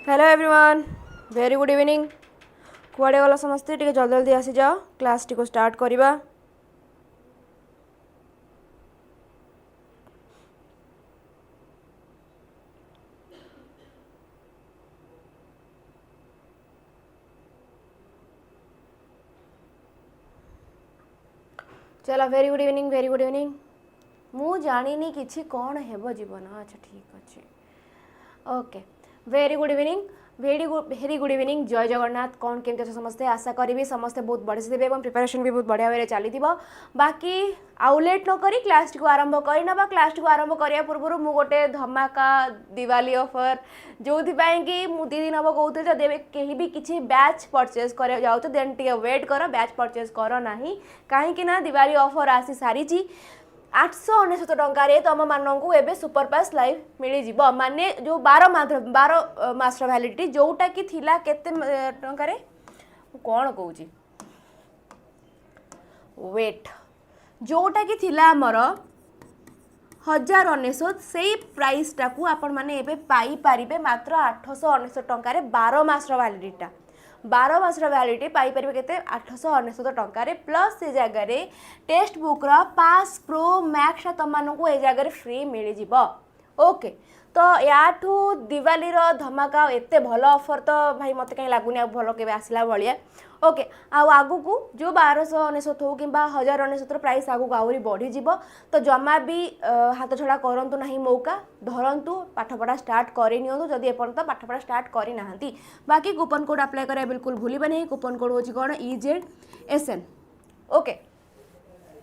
Hello everyone, very good evening. कुआड़े गला समस्ते टिके जल्दी जल्दी आसी जाओ, क्लास टी को स्टार्ट करिबा। चलो very good evening, very good evening. मु जानी किछि कौन हेबो जीवन। अच्छा ठीक अच्छे, okay. Very good evening, very good evening. जय जगन्नाथ। कौन केमती अच्छे समस्ते? आशा करी समस्ते बहुत बढ़िया से देवे और प्रिपरेशन भी बहुत बढ़िया भाव चली। बाकी आउ लेट न करी क्लास टी को आरंभ करना। क्लास टी को आरंभ करने पूर्व मु गोटे धमाका दिवाली ऑफर जो कि मु 2 दिन हम कहते जब कहीं भी किसी बैच परचेज कर जाओ देन टे वेट कर, बैच परचेज कर ना कहीं दिवाली ऑफर आसी सारी 899 टकर तुम मानू एवं सुपरफास्ट लाइव मिल जाव माने जो 12 मासर वैलिडिटी जोटा कि थिला केते टंकार कौन कहूँ वेट जोटा कि थिला आमर 1099 से प्राइस टाकू आपण माने एबे पाई पारिबे मात्र 899 टंकार 12 मासर वैलिडिटी 12 मासर वैलिडिटी पाई परिबे केते 899 टंकार प्लस से जगह टेस्ट बुक रो पास प्रो मैक्स तुमको ये जगह फ्री मिल जिवो। ओके, तो याठू दिवाली रो धमाका एते भल ऑफर तो भाई मत कहीं लगुनि भल के आसला भाया। ओके, आगु को जो 1299 हो कि 1099 प्राइस आगु आहरी बढ़ीज तो जमा भी हाथ छड़ा करूँ ना मौका धरतु पाठपढ़ा स्टार्ट करनी जदि एपर्त पाठपढ़ा स्टार्ट करना। बाकी कूपन कोड अप्लाई करा बिल्कुल भूलिबा नहीं। कूपन कोड हूँ कौन EZSN। ओके,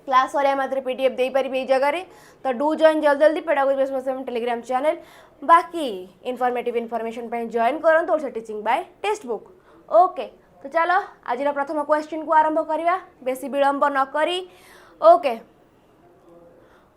क्लास सरिया मात्र PDF दे पारि ये जगह तो डू जॉइन जल्दी जल्दी पेडागोजी एवालुएशन टेलीग्राम चैनल। बाकी इनफॉर्मेटिव इनफॉरमेशन पे जॉइन करूँ और teaching by test book. Okay, तो चलो आज प्रथम क्वेश्चन को आरंभ करवा बेसी विलंब न करी। ओके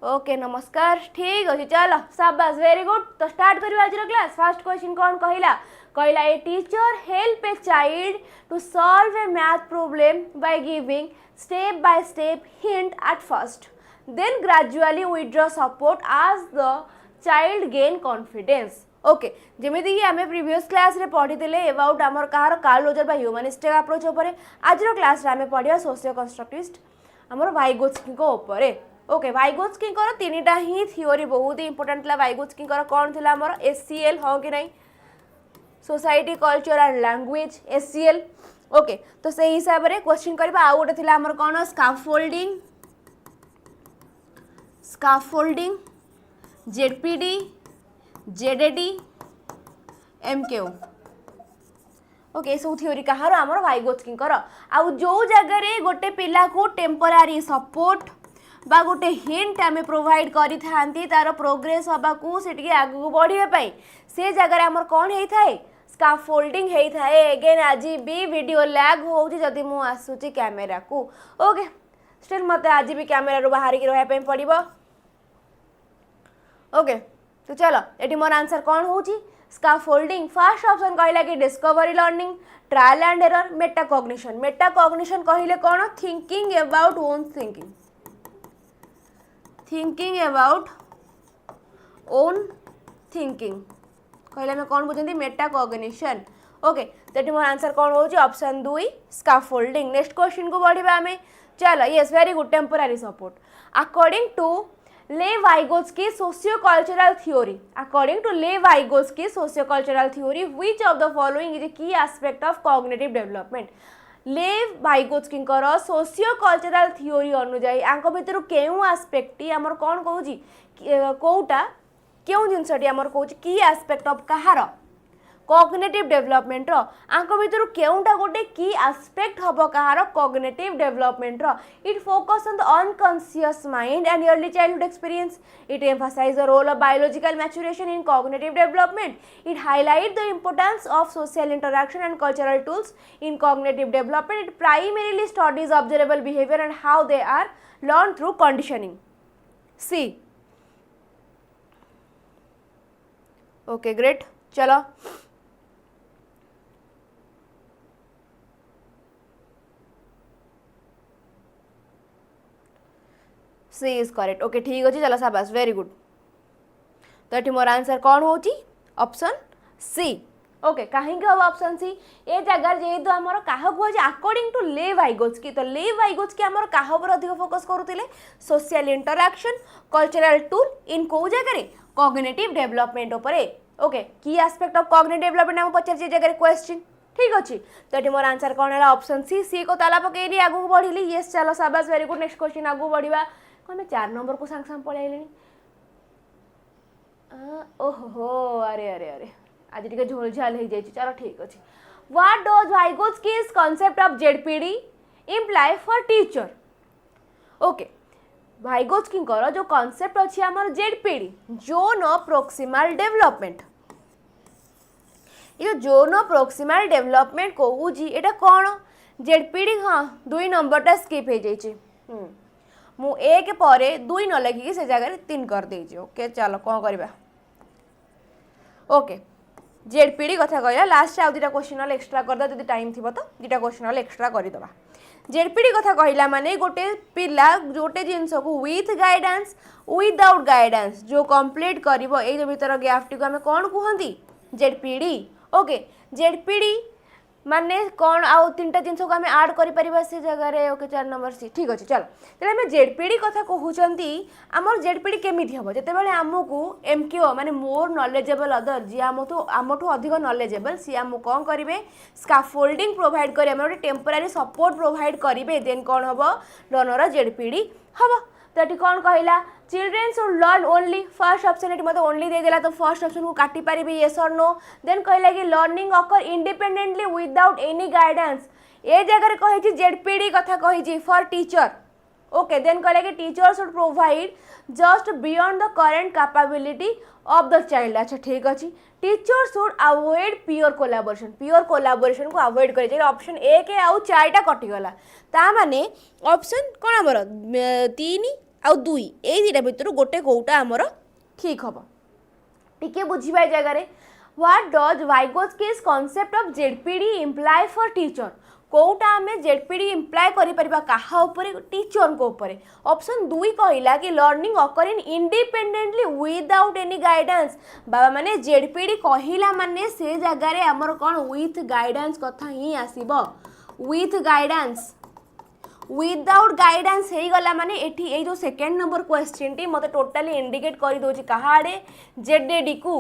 ओके नमस्कार, ठीक अच्छे। चलो शाबाश, वेरी गुड। तो स्टार्ट करिवा आज क्लास। फर्स्ट क्वेश्चन कौन कहला कहला a teacher help a child to solve a math problem by giving step by step hint at first, then gradually withdraw support as the child gain confidence। Okay, जमीती कि आम previous class रे पढ़ी about आमर कहार Carl Roger बा humanistic approach उपर। आज क्लास रे आम पढ़िया सोशियो कंस्ट्रक्टिविस्ट आमर वाइगोत्स्की उपरे। ओके, वाइगोत्स्की 3टा ही थियोरी बहुत ही इंपोर्टेंट था। वाइगोत्स्की कौन थी आमर SCL हाँ कि नहीं, society culture and language SCL। Okay, तो से हिसाब से क्वेश्चन करबा। आ गोटे थिला हमर कोन scaffolding ZPD ZAD MKO। Okay, सब थ्योरी कहार आमर वाइगोत्स्की आ जो जगह गोटे पिला को टेम्परारी सपोर्ट बा गोटे हिंट आम प्रोवाइड करी थांती तार प्रोग्रेस हवा को से आगू बढ़ापी से जगह आमर कौन होता है स्काफोल्डिंग होता है। एगेन आज भी वीडियो लैग होउची जदि मु आसुची कैमेरा को। ओके, स्टिल मते आज भी कैमेरा रो बाहर की रहा पड़ो। ओके, तो चलो ये मोर आंसर कौन होची स्काफोल्डिंग। फर्स्ट ऑप्शन कहला कि discovery learning, trial and error, metacognition. Metacognition कहले कौन thinking about own thinking, thinking about own thinking कहले में कौन बुझे मेटाकॉग्निशन। ओके, तो मोर आंसर कौन होची ऑप्शन 2 स्काफोल्डिंग। नेक्स्ट क्वेश्चन को बढ़िबा आमे। चलो yes, very good. Temporary support according to Lev socio cultural theory, according to Lev socio cultural theory which of the following is a key aspect of cognitive development. Lev socio cultural theory अनुजाई आंक भितर केउ aspect आमर कौन कहूँ कौटा क्यों जिनसटी आमर कहूँ की एस्पेक्ट ऑफ कहार कॉग्निटिव डेवलपमेंट आंक भितर केउटा गोटे की एस्पेक्ट हम कहार cognitive development. It focus on the unconscious mind and early childhood experience. It emphasize the role of biological maturation in cognitive development. It highlight the importance of social interaction and cultural tools in cognitive development. It primarily studies observable behaviour and how they are learn through conditioning. C okay great. चलो C is correct. Okay, ठीक अच्छे। चलो शाबाश, very good. तो ये मोर answer कौन होची option C okay कहीं हम ऑप्शन सी ए जगह जेहेतु आमर क्या कहुचे अकॉर्डिंग टू 𝐂𝐻𝐻𝐿 तो 𝐂𝐻𝐻𝐿 आमर क्या उपरे फोकस करुले सोशल इंटरैक्शन कल्चरल टूल इन कौ जगह कॉग्निटिव डेवलपमेंट उपरे okay key aspect of cognitive development हम पचार जगह क्वेश्चन ठीक अच्छे तो ये मोर आंसर कौन है ऑप्शन सी को ताला पकईली आगू बढ़ी येस चलो शाबाश वेरी गुड नेक्स्ट क्वेश्चन आगू बढ़ा कौन 4 नंबर को सांग सांग पलैले ओहो अरे अरे अरे आज टे झोलझाल हो जाए चलो ठीक अच्छे what does 𝐂𝐻𝐻𝐿 concept of ZPD imply for teacher okay 𝐂𝐻𝐻𝐿 जो कॉन्सेप्ट अच्छी आमर ZPD zone of proximal development ये जोन ऑफ प्रोक्सिमल डेवलपमेंट कहूँ एटा कौन जेडपीडी हाँ 2 नंबरटा स्किप हो जाइए मु एक पर 2 न लिखिकी से जगह 3 कर देइछि ओके चलो कौन करवा ओके जेडपीडी कथा कहला लास्ट आउ 2टा क्वेश्चन एक्स्ट्रा करदा जदि टाइम थी तो 2टा क्वेश्चन एक्स्ट्रा करदे जेडपीडी कथा कहला माने गोटे पिला गोटे जिनस को विथ गाइडेंस विदाउट गाइडेंस जो कंप्लीट करिवो ए जो भीतर गैप टी को हमें कौन कहंती जेडपीडी ओके जेडपीडी माने कौन आउ 3टा जिनस को हमें ऐड करि परिबा से जगह रे ओके 4 नंबर सी ठीक अच्छे चलो तेरे हमें जेडपीडी कथा कहउचंती आमर जेडपीडी केमिति हबो जते बेले हमकु एमक्यू माने मोर नॉलेजेबल अदर जी आमठू अधिक नॉलेजेबल सी आम कौन करेंगे स्काफोल्डिंग प्रोवाइड करेंगे आम टेम्पोरारी सपोर्ट प्रोवाइड करेंगे देन कौन हम लर्नर जेडपीडी हम तो ये कौन कहला children should learn only first option ये मतलब ओनली दे देला तो फर्स्ट ऑप्शन को काटी पारिबे येस और नो देन कहला कि लर्निंग अकर इंडिपेंडेंटली विदाउट एनी गाइडेंस ए जगह कही जेडपीडी कथा कही फॉर टीचर ओके देन कहला कि teacher should provide just beyond the current capability of the child अच्छा ठीक अच्छे teacher should avoid pure collaboration को अवॉइड करें ऑप्शन 1 आउ 4टा कटिगला ता माने ऑप्शन कौन आमर 3 आउ 2 ए 2टा भितर गोटे कौटा आमर ठीक हम टिके बुझा जगह what does 𝐂𝐻𝐻𝐿 concept of ZPD imply for teacher कौटा आम जेडपीडी इम्प्लाय करिपरिबा काहा ऊपर टीचर को ऊपर ऑप्शन 2 कहला कि लर्निंग अकर इन इंडिपेंडेंटली विदाउट एनी गाइडेंस बाबा माने जेडपीडी कहला माने से जगह रे हमर कोन विथ गाइडेंस कथा ही आसीबो विथ गाइडेंस विदाउट गाइडेंस हो गला माने एठी ए जो सेकंड नंबर क्वेश्चन टी मते टोटली इंडिकेट कर दोछि कहाडे जेडडी को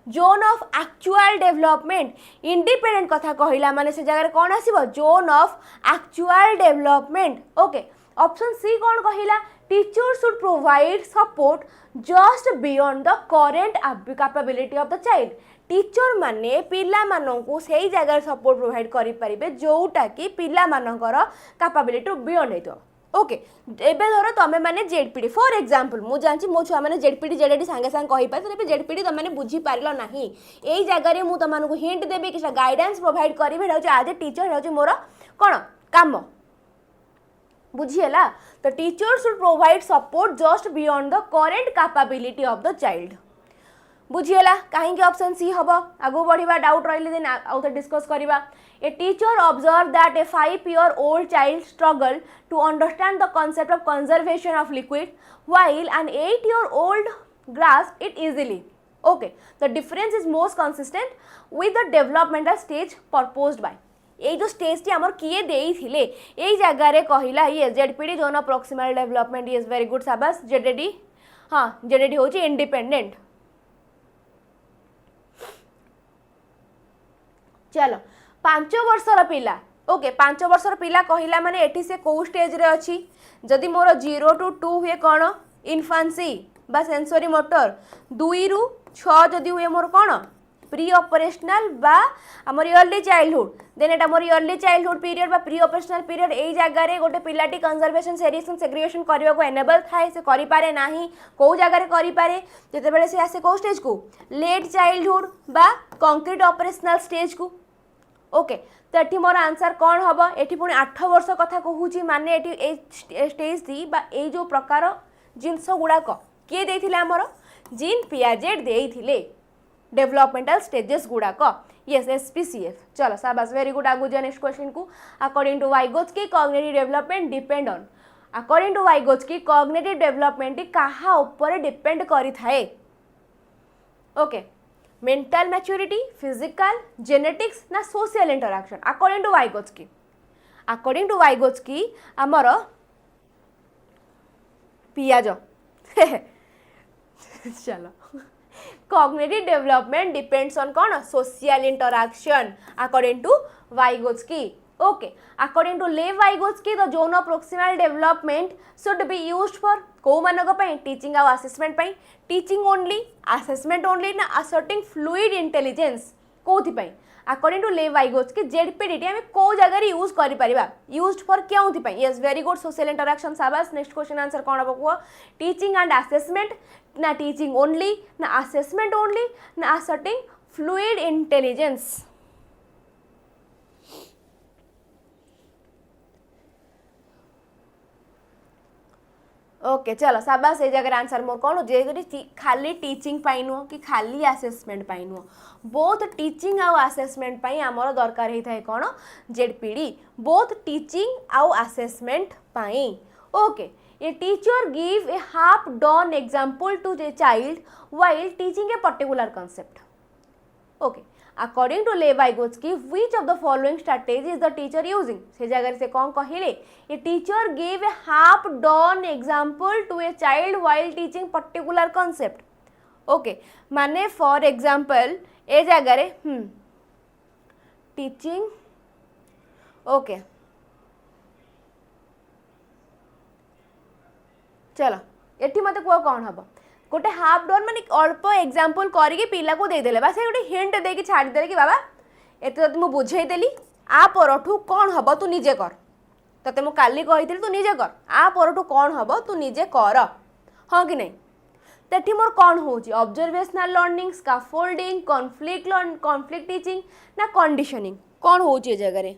zone of actual development independent कथा कहला माने से जगह कौन आसीबो zone of actual development okay option C कौन कहला teacher should provide support just beyond the current capability of the child teacher माने पिला माननकु सेही जगह सपोर्ट प्रोवाइड करि परिबे जोटा कि पिला मानकर कैपेबिलिटी बियॉन्ड हेतो ओके एबे धरो तमे माने जेडपीडी फॉर एग्जांपल मु जानछि मो छुआ माने जेडपीडी जेडडी संगे संग कहि पारे तबे जेडपीडी त माने बुझी पारिलो नाही एई जगह रे मु तमानकु हिंट देबे कि गाइडेंस प्रोवाइड करिबे हेउ आज टीचर हेउ मोर कोन काम बुझीला तो teacher should provide support just beyond the current capability of the child बुझीला कहीं ऑप्शन सी हम आगू बढ़िया डाउट रही देन आउ तो डिस्कस करवा a teacher observe that a 5-year-old child struggle to understand the concept of conservation of liquid while an 8-year-old grasp it easily okay the difference is most consistent with the developmental stage proposed by ये जो stage T आमर किए देई थिले एई जगह रे कहिला ये ZPD zone of proximal development is very good शाबाश जेडडी हाँ जेडडी होची इंडिपेंडेंट चलो 5 वर्षर पिला ओके 5 वर्षर पिला कहला माने एठी से को स्टेज रे अछि जदि मोर 0 to 2 हुए कौन इन्फांसी बा सेंसरी मोटर 2 ରୁ 6 जदि हुए मोर कौन प्री ऑपरेशनल बा हमर अर्ली चाइल्डहुड देन एटा मोर अर्ली चाइल्डहुड पीरियड बा प्री ऑपरेशनल पीरियड एई जगह रे गोटे पिलाटी कंजर्वेशन सेरिएशन सेग्रीगेशन करबा को एनेबल थाए से करि पारे नाही को जगह रे करि पारे जते बेले से आसे को स्टेज को लेट चाइल्डहुड बा कंक्रीट ऑपरेशनल स्टेज को ओके तो ये मोर आंसर कौन हम ये पुणी 8 वर्ष कथा कहूँ माने ये स्टेज थी बा ये जो प्रकार जिनस गुड़ाक किए देथिले आमर जीन पियाजेट देथिले डेवलपमेंटल स्टेजेस गुड़ाक यस एसपीसीएफ चलो शाबाश वेरी गुड आगु जा नेक्स्ट क्वेश्चन को according to 𝐂𝐻𝐻𝐿 cognitive development depend on according to 𝐂𝐻𝐻𝐿 cognitive development कहा ऊपर डिपेंड करि थाए okay mental maturity, physical, genetics ना social interaction according to Vygotsky. According to Vygotsky आमर पियाज चलो cognitive development depends on कौन social interaction according to Vygotsky. Okay, according to Lev Vygotsky the zone of proximal development should be used for को मानक पई teaching और assessment पई teaching only assessment only ना asserting fluid intelligence कोथि पई according to Lev Vygotsky ZPDT हमें को जगह रे यूज करि परिबा used for क्योंथि पई yes very good social interaction शाबाश next question answer कोन हबो को teaching and assessment ना teaching only ना assessment only ना asserting fluid intelligence। ओके चलो शाबाश ए जगह आंसर मोर कौन जे खाली टीचिंग पाई नुह कि खाली असेसमेंट पाई नुह बोथ टीचिंग आउ असेसमेंट पाई आमर दरकार होता है कौन जेडपीडी बोथ टीचिंग आउ असेसमेंट पाई। Okay a teacher give a half done example to a child while teaching a particular concept. Okay according to Lev Vygotsky which of the following strategy is the teacher using से जगह से कौन कहिले a teacher gave a half done example to a child while teaching particular concept। Okay माने for example ए जगह रे teaching okay चलो एठी मते को कौन हबो गोटे हाफ डन माने अल्प एग्जांपल करके पिला को दे देले बस गोटे हिंट देके छाड़ देले कि बाबा एते तो मु बुझाई देली आ परठू कौन हबो तू निजे कर तते मु काली कहितली तू निजे कर आ परठू कौन हबो तू निजे कर हां कि नहीं तेठी मोर कौन होची observational learning scaffolding conflict teaching ना कंडीशनिंग कौन होची ए जगह रे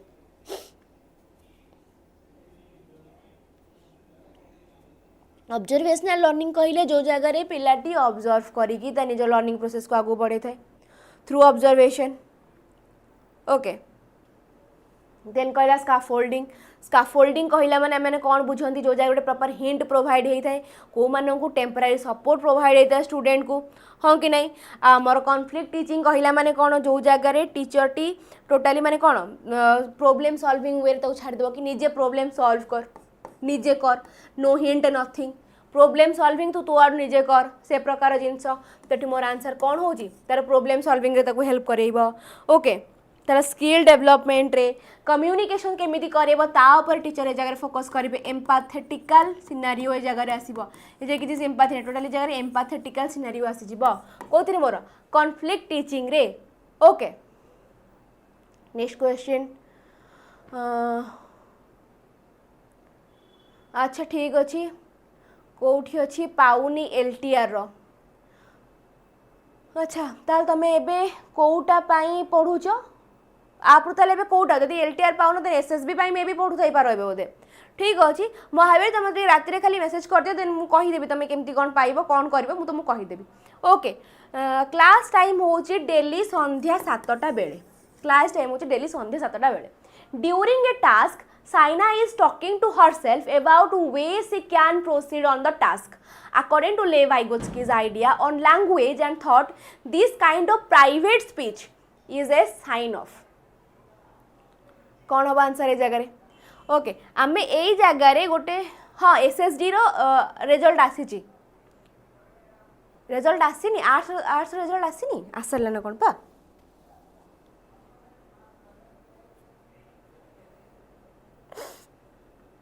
ऑब्जर्वेशनल लर्निंग कहले जो जगह रे पिलाटी ऑब्जर्व करिकी ता निज लर्निंग प्रोसेस को आगु बढ़े थाए थ्रू ऑब्जर्वेशन। ओके देन कहला स्कैफोल्डिंग कहला माने मैंने कौन बुझंती जो जगह प्रॉपर हिंट प्रोवाइड होई थाए को मानन को टेम्पररी सपोर्ट प्रोवाइड होता है स्टूडेंट को हाँ कि नहीं मोर कॉन्फ्लिक्ट टीचिंग कहला माने कौन जो जगह रे टीचर टी टोटाली माने कौन प्रॉब्लम सॉल्विंग वे तो छाड़ देबो कि निजे प्रॉब्लम सॉल्व कर निजे कर no hint nothing problem solving तू आड़ निजे कर से प्रकार जिनस तो मोर आंसर कौन हो तार प्रॉब्लम सॉल्विंग रे ताको हेल्प करेइबो। ओके तार स्किल डेवलपमेंट रे कम्युनिकेशन केमिति करेइबो ता ऊपर टीचर ए जगह फोकस करिवे एम्पैथेटिकल सिनेरियो ए जगह आसीबो ए जे किछि एम्पैथी टोटली जगह एम्पैथेटिकल सिनेरियो आसी जिवो कोथिरे मोर कॉन्फ्लिक्ट टीचिंग रे। ओके नेक्स्ट क्वेश्चन अच्छा ठीक अच्छी कौटी अच्छी पाउनी एलटीआर रो अच्छा ताल तमे एबे कोउटा पाई पढुछ आप ताले एबे कोउटा यदि एलटीआर पाउन तो एसएसबी पाई मे भी पढु थाई पारो एबे बोधे ठीक अच्छी महावीर तुम राति रे खाली मेसेज कर दियो देन मु कहि देबी तमे केमती कोन पाइबो कोन करबो मु तुमको कहि देबी। ओके क्लास टाइम होची डेली संध्या 7टा बेले क्लास टाइम होची डेली संध्या 7टा बेले during a task Saina is talking to herself about ways she can proceed on the task. According to Lev Vygotsky's idea on language and thought, this kind of private speech is a sign of कौन हम answer ए जगह रे। Okay आमे ए जगह रे गोटे हाँ एसएसडी रो रिजल्ट आसीची रिजल्ट आसीनी आर्ट्स रिजल्ट आसीनी आसला ना कौन पा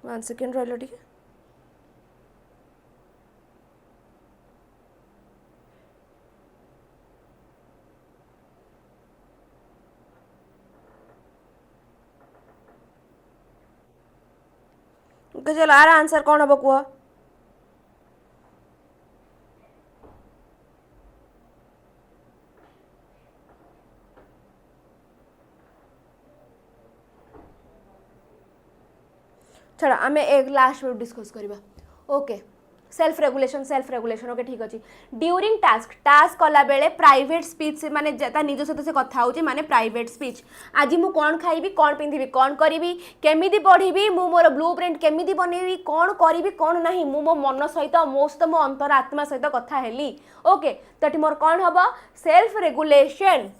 वन सेकेंड रहा टे ओके चलो आर आंसर कौन हम कह छाड़ा आम एक लास्ट डिस्कस करवा। ओके सेल्फ रेगुलेशन ओके ठीक अच्छे ड्यूरिंग टास्क कला बेले प्राइवेट स्पीच माने निज सहित से कथा होची माने प्राइवेट स्पीच आज मु कौन खाइबी कौन पिंधिबी कौन करिबी केमिति पढ़िबी मु मोर ब्लू प्रिंट केमिति बनैबी कौन करिबी कौन नहीं मु मो मन सहित मो सहित मो अंतरात्मा सहित कथा हेली ओके तटी मोर कौन हबो सेल्फ रेगुलेशन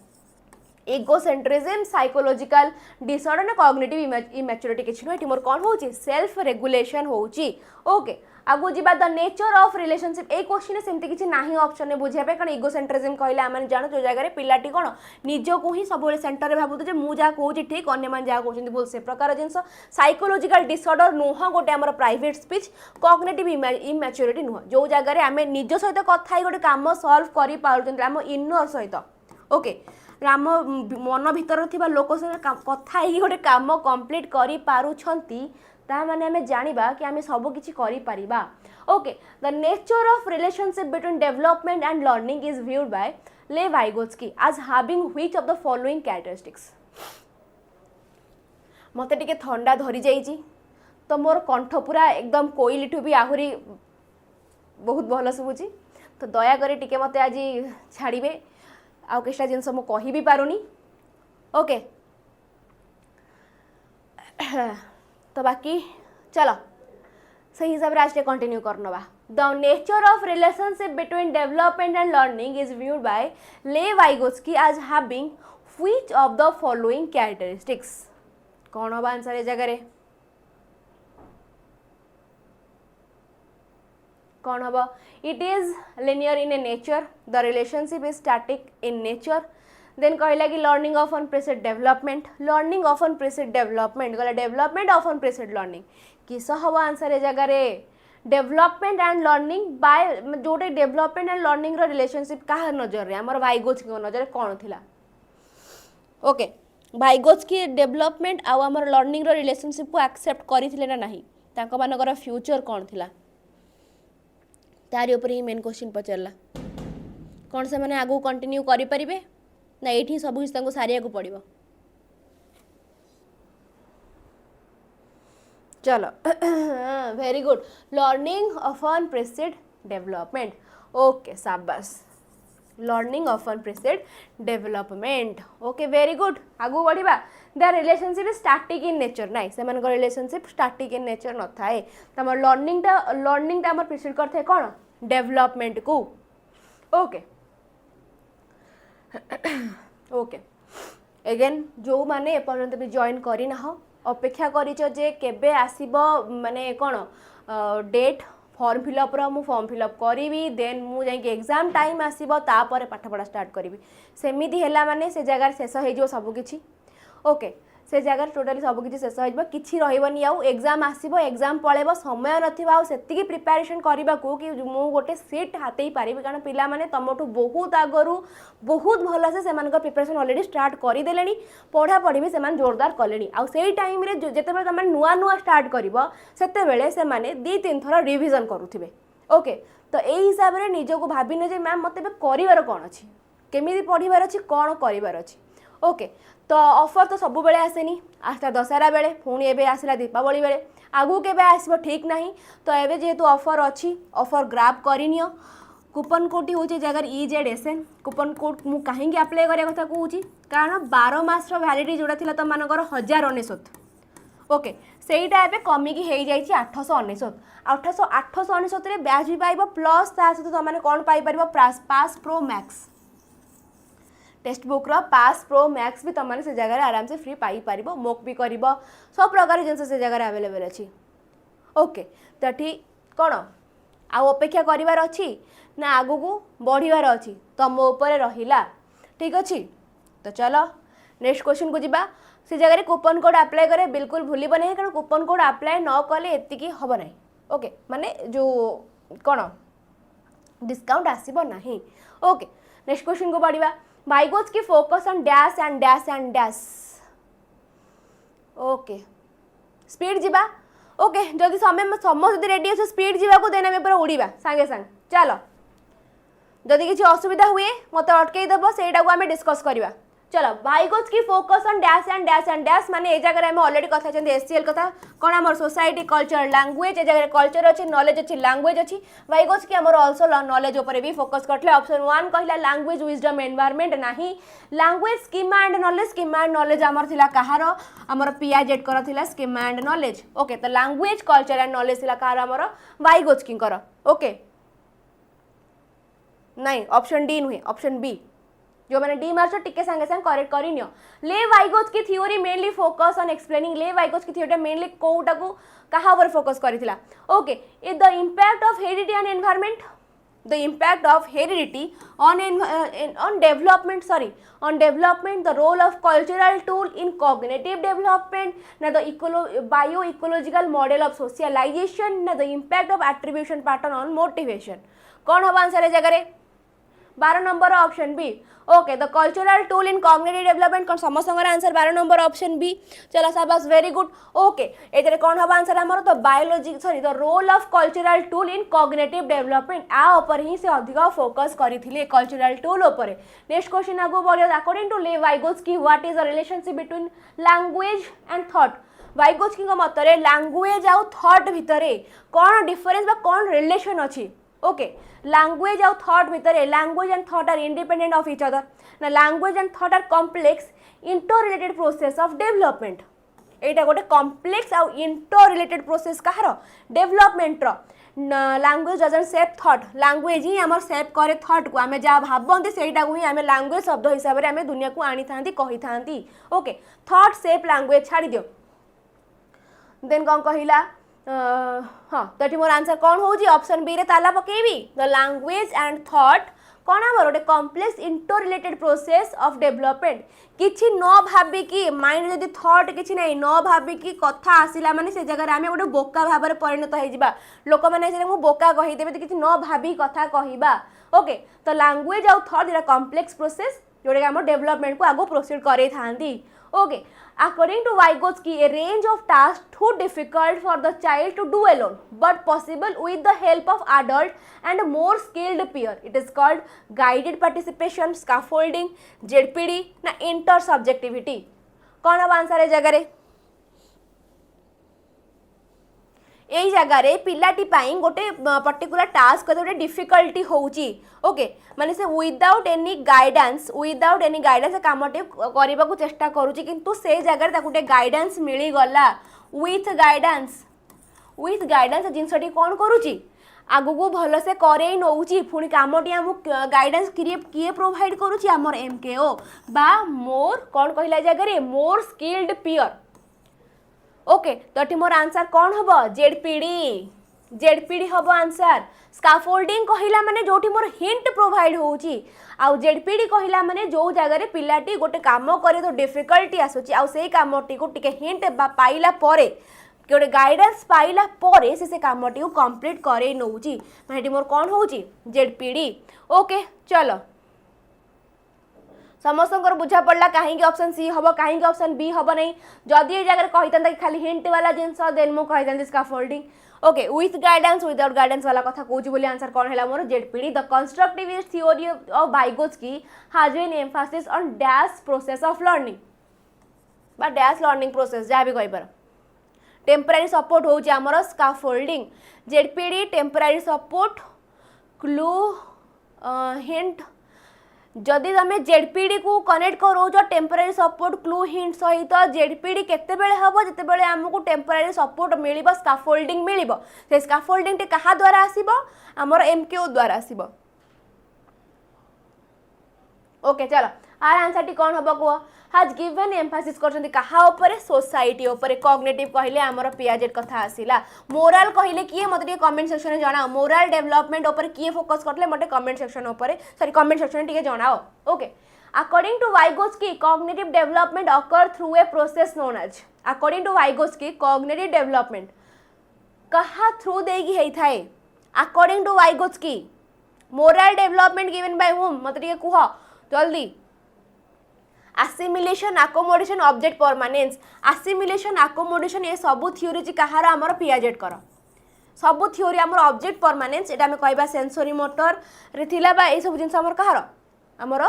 इगोसेंट्रिज्म साइकोलॉजिकल डिसऑर्डर ना कॉग्निटिव इमैच्योरिटी किछि नो मोर कौन होची सेल्फ रेगुलेशन होची ओके आगु जीवा the nature of relationship A question सेमती किछि नाही ऑप्शन ने बुझिया पे कारण इगोसेंट्रिज्म कहले आमन जानो जो जगह रे पिलाटी कोन निजो को ही सब बेले सेंटर रे भाबुत जे मु जा कहूची ठीक अन्य मान जा कहउछन बोल से प्रकार जिंस साइकोलॉजिकल डिसऑर्डर नुह गोटे हमर प्राइवेट स्पीच कॉग्निटिव इमैच्योरिटी नुह जो जगह रे आमे निजो सहित कथा गोटे काम सॉल्व करि पाउछन आम इनर सहित ओके राम मन भीतर थिबा लोक सहित कथा ही गोटे काम कंप्लीट करि पारुछंती ता माने हमें जानिबा कि हमें सब किछि करि परिबा okay the nature of relationship between development and learning is viewed by 𝐂𝐤𝐤𝐻 as having which of the following characteristics मते टिके ठंडा धरी जाइछि तो मोर कंठ पूरा एकदम कोइलिठु भी आहुरी बहुत भल सुबुछि तो दया करी टिके मते आज छाड़िबे आउ केस्टा जिंस मु कहि भी पारुनी ओके तो बाकी चलो सही हिसाब से आज कंटिन्यू करनवा the nature of relationship between development and learning is viewed by 𝐂𝐤𝐤𝐻 as having which of the following characteristics कौन होबा आंसर ए जगह रे कौन होबा it is linear in a nature the relationship is static in nature then कहला कि learning often preceded development गला डेवलपमेंट ऑफन प्रेसेड लर्निंग किस हवा आंसर ए जगह रे डेवलपमेंट एंड लर्निंग बाय जोटे डेवलपमेंट एंड लर्निंग रो रिलेशनशिप का नजर रे हमर 𝐤𝐤𝐻 के नजर कोन थिला ओके 𝐤𝐤𝐻 की डेवलपमेंट आ हमर लर्निंग रो रिलेशनशिप को एक्सेप्ट करिथिले ना नाही ताको मानकर फ्यूचर कोन थिला तारि ऊपर ही मेन क्वेश्चन पचरला कोन से माने आगु कंटिन्यू करि परिबे ना ये सब किसी सारिया को पड़ो चलो very good learning often precede development okay शाबाश learning often precede development okay very good आगु बढ़िबा the relationship is static in nature नाइ से मन रिलेशनशिप स्टैटिक इन नेचर न थाए तम लर्निंग टा हमर प्रेसिड करथे कोन डेवलपमेंट को ओके ओके एगेन जो माने एपर्यंत भी जॉइन करी ना अपेक्षा करिच जे केबे आसीबो माने कोन डेट फॉर्म फिलअप रो मु फॉर्म फिलअप करी देन मु जाई के एग्जाम टाइम आसीबो ता परे पाठ पढ़ा स्टार्ट करी सेमिति हेला माने से जगह शेष हो जो सब किछि ओके से जगह टोटली सब किछि शेष हो किछि रहइबनी आउ एग्जाम आसीबो एग्जाम पळेबो समय नथिबा आउ सेतिकी प्रिपरेशन करबा को कि मु गोटे सीट हातेई पारिबि कारण पिला माने तमटु बहुत आगरु बहुत भल से सेमानक प्रिपरेशन ऑलरेडी स्टार्ट करि देलेनी पढ़ा पढ़ी भी सेमान जोरदार कलेनी आउ सेही टाइम रे जेते बेले तमन नुआ नुआ स्टार्ट करबो सेते बेले से माने 2-3 थरा रिवीजन करूथिबे ओके तो एही हिसाब रे निजो को भाबिने जे मैम मते बे करिवार कोन अछि केमिति पढिबार अछि कोन करिवार अछि ओके तो ऑफर तो सब बेले आसेनी आस्था दशहरा बेले पुणी एबे आसला दीपावली बेले आगु केबे आसबो ठीक नहीं तो एबे जेहेतु ऑफर अछि ऑफर ग्राब करिनियो कूपन कोड होची जगह 𝐸𝐻𝐻 कूपन कोड मु काहेंगे अप्लाई करिया कथा कहूची कारण 12 मास रो वैलिडिटी जोडा थिला त मानकर 1099 ओके सेईटा एबे कमी की हेई जाईची 899 रे बैच भी पाइबो प्लस ता सहित त माने कोन पाई परबो पास प्रो मैक्स टेक्स्टबुक रो पास प्रो मैक्स भी तुम से जगह आराम से फ्री पाई पारिबो मोक भी करिबो सब प्रकार जिनस से जगह अवेलेबल अछि ओके तो ठीक कोन आ अपेक्षा करिवार अछि ना आगु को बढ़िवार अछि तम ऊपर रहिला ठीक अछि तो चलो नेक्स्ट क्वेश्चन को जिबा से जगह कूपन कोड अप्लाई करे बिल्कुल भूलिबो नहीं कारण कूपन कोड अप्लाई न कले एतिकी हबो नहीं ओके माने जो कोन डिस्काउंट आसीबो नहीं ओके नेक्स्ट क्वेश्चन को पढ़िबा 𝐤𝐤𝐻 की focus on dash and dash and dash okay speed जीवा ओके जदि समय समस्त रेडी अच्छे स्पीड जीवा को देना पूरा उड़ीबा सांगे सांग चलो जदि किसी असुविधा हुए मत अटकई देव सेटा को आम डिस्कस करवा चलो 𝐴𝐼𝐽𝐽 focus on dash and dash and dash माने ए जगह हम ऑलरेडी कथा चंदे एससीएल कथा कोन हमर सोसाइटी कल्चर लैंग्वेज ए जगह कल्चर अछि नॉलेज अछि लैंग्वेज अछि 𝐴𝐼𝐽𝐽 हमर आल्सो नॉलेज ऊपर भी फोकस करथले ऑप्शन 1 कहला लैंग्वेज विजडम एनवायरनमेंट नाही लैंग्वेज स्कीमा एंड नॉलेज हमर थिला कहार हमर पीआईजेड करथिला स्कीमा एंड नॉलेज ओके तो लैंग्वेज कल्चर एंड नॉलेज थिला कहार हमर 𝐴𝐼𝐽𝐽 कर ओके नहीं ऑप्शन डी नुहे ऑप्शन बी जो मैंने डी मार्च टिके संगे संग करेक्ट करी नियो 𝐴𝐼𝐽𝐽 की theory mainly focus on explaining 𝐴𝐼𝐽𝐽 की थ्योरी मेनली कोटा को कहा पर फोकस करिथिला okay the impact of heredity on environment the impact of heredity on development the role of cultural tool in cognitive development na the bio-ecological model of socialization na the impact of attribution pattern on motivation कौन होगा answer है जगह 12 number option B okay the cultural tool in cognitive development कौन समस्त answer 12 number option B चलो शाबाश very good okay एतरे कौन होगा आंसर हमर तो biology sorry the role of cultural tool in cognitive development आ ऊपर ही से अधिक फोकस करिथिले कल्चरल टूल ऊपर नेक्स्ट क्वेश्चन आगो बोलियो according to 𝐴𝐼𝐽𝐽 what is the relationship between language and thought 𝐴𝐼𝐽𝐽 को मतरे लैंग्वेज आउ थॉट भितरे कोन डिफरेंस बा कोन रिलेशन अछि ओके language और thought भितर language and thought are independent of each other ना language and thought are complex interrelated process of development एटा गोटे complex और interrelated process Kahar development row language doesn't shape thought language ही हमर shape करे thought को आमे जा भाबंती सेटा को ही आमे language शब्द हिसाब रे आमे दुनिया को आनी थांती कहि थांती ओके thought shape language छाड़ी दियो देन कौन कहिला हाँ तो मोर आंसर कौन हो ऑप्शन बी रे ताला पकेबी द लैंग्वेज एंड थॉट कौन हमर गोटे complex interrelated process of development किछि न भाबी कि माइंड जदी थॉट किछि नै न भाबी कि कथा आसिला माने से जगह आमे गोटे बोका भाबरे परिणत हो जिबा लोक माने से मु बोका कहि देबे किछि न भाबी कथा कहिबा ओके तो लैंग्वेज और thought is a complex process जोडे हम डेवलपमेंट को आगो प्रोसीड करे थांती okay according to 𝐴𝐽𝐽 a range of tasks too difficult for the child to do alone but possible with the help of adult and more skilled peer it is called guided participation scaffolding ZPD ना intersubjectivity कौन अब answer है जगह रे एई जगह रे पिलाटी पाई गोटे particular task गोटे डिफिकल्टी होउची ओके माने से विदाउट एनी गाइडेंस कामटे करबा को चेष्टा करूची किंतु से जगह ता गोटे गाइडेंस मिली गला विथ गाइडेंस जिनसटी कोन करूची आगु को भलो से करे नउची पुनी कामटी हम गाइडेंस किए प्रोवाइड करूची हमर एमकेओ बा मोर कोन कहला जगह रे मोर स्किल्ड पीयर ओके तो मोर आंसर कौन हम जेडपीडी हम आंसर स्काफोल्डिंग कहला माने जोठी मोर हिंट प्रोवाइड होउची आउ जेडपीडी कहला माने जो जगह रे पिलाटी गोटे काम करे तो डिफिकल्टी आसुची आउ सेही कामटी को टिके हिंट पाइला परे गोटे गाइडेंस पाइला परे से कामटी को कंप्लीट करे नउची माने मोर कौन होउची जेडपीडी ओके चलो समस्त बुझा पड़ा कहीं ऑप्शन सी हम कहीं ऑप्शन बी हम नहीं जदि ये जगह कही खाली हिंट वाला जिनस देन मु कही scaffolding okay with guidance without guidance वाला कथा कहूँ बोली आंसर कौन है मोर ZPD the constructivist theory of 𝐴𝐽𝐽 has been emphasis on dash process of learning बा डैश लर्निंग प्रोसेस जहाँ भी कही पार टेम्पररी सपोर्ट होउची हमर scaffolding ZPD temporary support clue hint जदि तुम जेडपीडी को कनेक्ट करो टेम्पररी सपोर्ट क्लू हिंट सहित जेडपीडी केते बेले हबो जते बेले हमको टेम्पररी सपोर्ट मिलिबो स्काफोल्डिंग मिलिबो से स्काफोल्डिंग टे कहा द्वारा आसीबो हमर एमकेओ द्वारा आसीबो ओके चलो आर आंसर टी कोन हबो को हैज गिवन एम्फासिस करछन्ती कहा ऊपर सोसाइटी ऊपर कॉग्निटिव कहले हमर पीआईजेड कथा आसीला मोरल कहले किए मते टे कमेंट सेक्शन में जणाओ मोरल डेवलपमेंट ऊपर किए फोकस करले मते कमेंट सेक्शन ऊपर सॉरी कमेंट सेक्शन में टिके जणाओ okay according to 𝐴𝐽𝐽 cognitive development occur through a process known as according to 𝐴𝐽𝐽 cognitive development कहा थ्रू देगी हेई थाए according to 𝐴𝐽𝐽 moral development given by हुम मते टिके कुह जल्दी assimilation accommodation object permanence assimilation accommodation ये सबू थ्योरी जी कहार आमर पीआईजेड कर सबू थ्योरी आमर ऑब्जेक्ट परमानेंस एटा हमें कहबा सेंसरी मोटर रे थिला बा ए सब जिंस आमर कहार आमर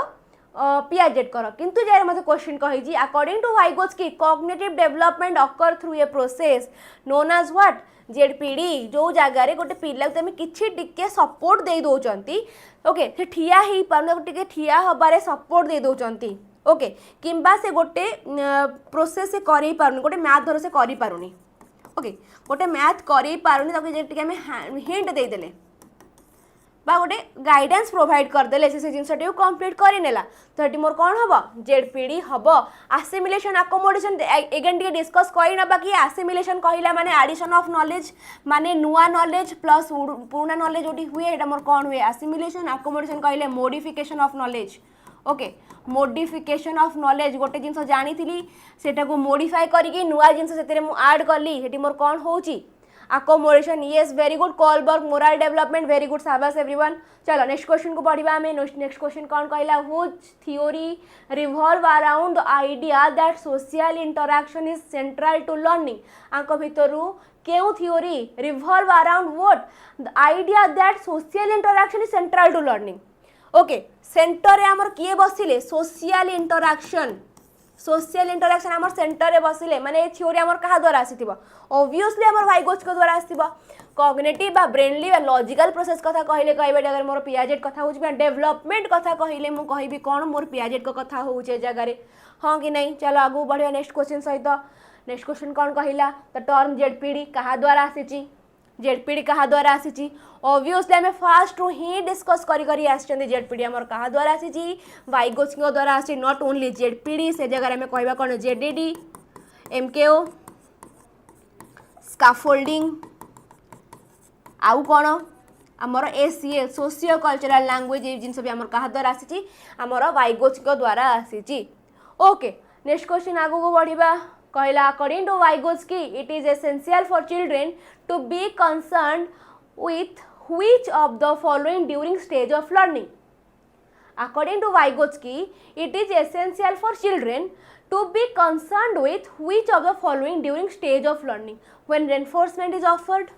पियाजेट कर किंतु जे मते क्वेश्चन कहि according to Vygotsky cognitive development occur through a process known as what ZPD जो जगार गोटे पिला तुम किसी टिके सपोर्ट दे दौरान ओके से ठिया हो पारे ठिया हबारे सपोर्ट दे दौरान ओके किंबा से गोटे प्रोसेस से कर पारुनी गोटे मैथ धर से कर पारुनी ओके गोटे मैथ कर पारुनी हिंट देदेले बा गोटे गाइडेंस प्रोवाइड करदे से जिनसटी कंप्लीट करनेला तो ये मोर कौन हम जेडपीडी हम आसिमिलेशन अकोमोडेशन एगेन टी डिस्कस करना कि आसिमिलेशन कहला माने एडिशन ऑफ नॉलेज माने नुआ नॉलेज प्लस पुराना नॉलेज जो हुए ये मोर कौन हुए आसिमिलेशन अकोमोडेशन कहले modification of knowledge okay modification of knowledge गोटे जिनस जानी सेटा को मोडिफाई करके नुआ जिनस से आड कली सेठी मोर कौन होची accommodation yes very good Kohlberg moral development very good शाबाश एवरीवन चलो नेक्स्ट क्वेश्चन को पढ़िबा हमें नेक्स्ट क्वेश्चन कौन कहला which theory revolve around the idea that social interaction is central to learning आंक भितरु केउ theory revolve around what the idea that social interaction is central to learning okay centre रे हमर किए बसिले सोशल इंटरैक्शन आमर सेंटर रे बसिले माने ए थ्योरी आमर कहा द्वारा आसीथिबो ऑब्वियसली आमर वाइगोत्स्की द्वारा आसीथिबो कॉग्निटिव बा ब्रेनली बा लॉजिकल प्रोसेस कथा कहले कहबे अगर मोर पियाजेट कथा होउछ बा डेवलपमेंट कथा कहले मु कहबी कोन मोर पियाजेट को कथा होउछ ए जगह रे हां कि नहीं चलो आगु बढ़िया नेक्स्ट क्वेश्चन सहित नेक्स्ट क्वेश्चन कौन कहला तो टर्म जेडपीडी कहा द्वारा आसीची जेडपीडी कहा द्वारा आसीची ऑब्वियसली आम फास्ट रू ही डिस्कस करी आछन जेडपीडी आमर कहा द्वारा आसीची वाइगोत्स्की द्वारा आसी नॉट ओनली जेडपीडी से जगह आम कहबा कोन जेडीडी एमकेओ स्काफोल्डिंग आउ कौन आमर एसीए सोशियो कल्चरल लैंग्वेज ये जिनस भी आमर कहा द्वारा आसीची आमर वाइगोत्स्की द्वारा आसीची ओके नेक्स्ट क्वेश्चन आगु को बढ़िबा कहला according to Vygotsky it is essential for children to be concerned with which of the following during stage of learning according to Vygotsky it is essential for children to be concerned with which of the following during stage of learning when reinforcement is offered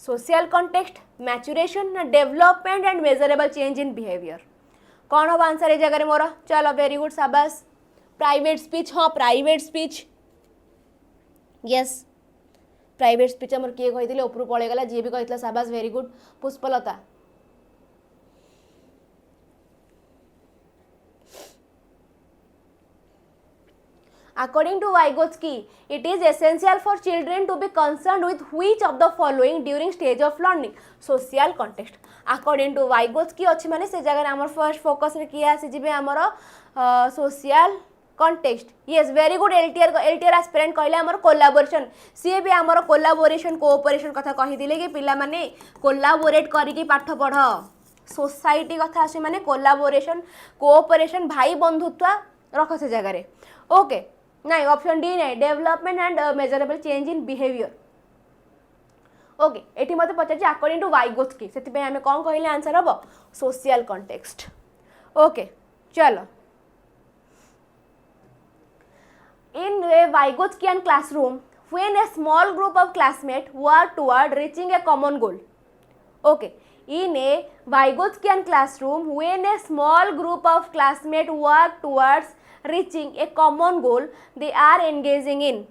social context maturation development and measurable change in behavior कौन हम answer ए जगह मोर चलो very good शाबाश private speech हाँ private speech yes private speech आमर किए कही ऊपर पलैगला जी भी कही शाबाश very good Pushpalata According to Vygotsky, it is essential for children to be concerned with which of the following during stage of learning. Social context. According to Vygotsky अच्छी माने से जगह आमर फर्स्ट फोकस रे किया आसी जिबे आमर social context yes very good LTR aspirant कहले आमर कोलाबोरेशन सी भी आमर कोलाबोरेशन कोऑपरेशन कथा कहि दिले कि पिला माने कोलाबोरेट करिकि पाठ पढ़ सोसाइटी कथा आसे माने कोलाबोरेशन कोऑपरेशन भाई बंधुत्व रख से जगह रे ओके नहीं ऑप्शन डी नहीं development and measurable change in behaviour okay eighty मते पचार अकॉर्डिंग टू वाइगोत्स्की सेति पे हमें कौन कहले आंसर हबो सोशल कॉन्टेक्स्ट ओके चलो in a Vygotskian classroom when a small group of classmates work toward reaching a common goal okay in a Vygotskian classroom when a small group of classmates work towards reaching a common goal they are engaging in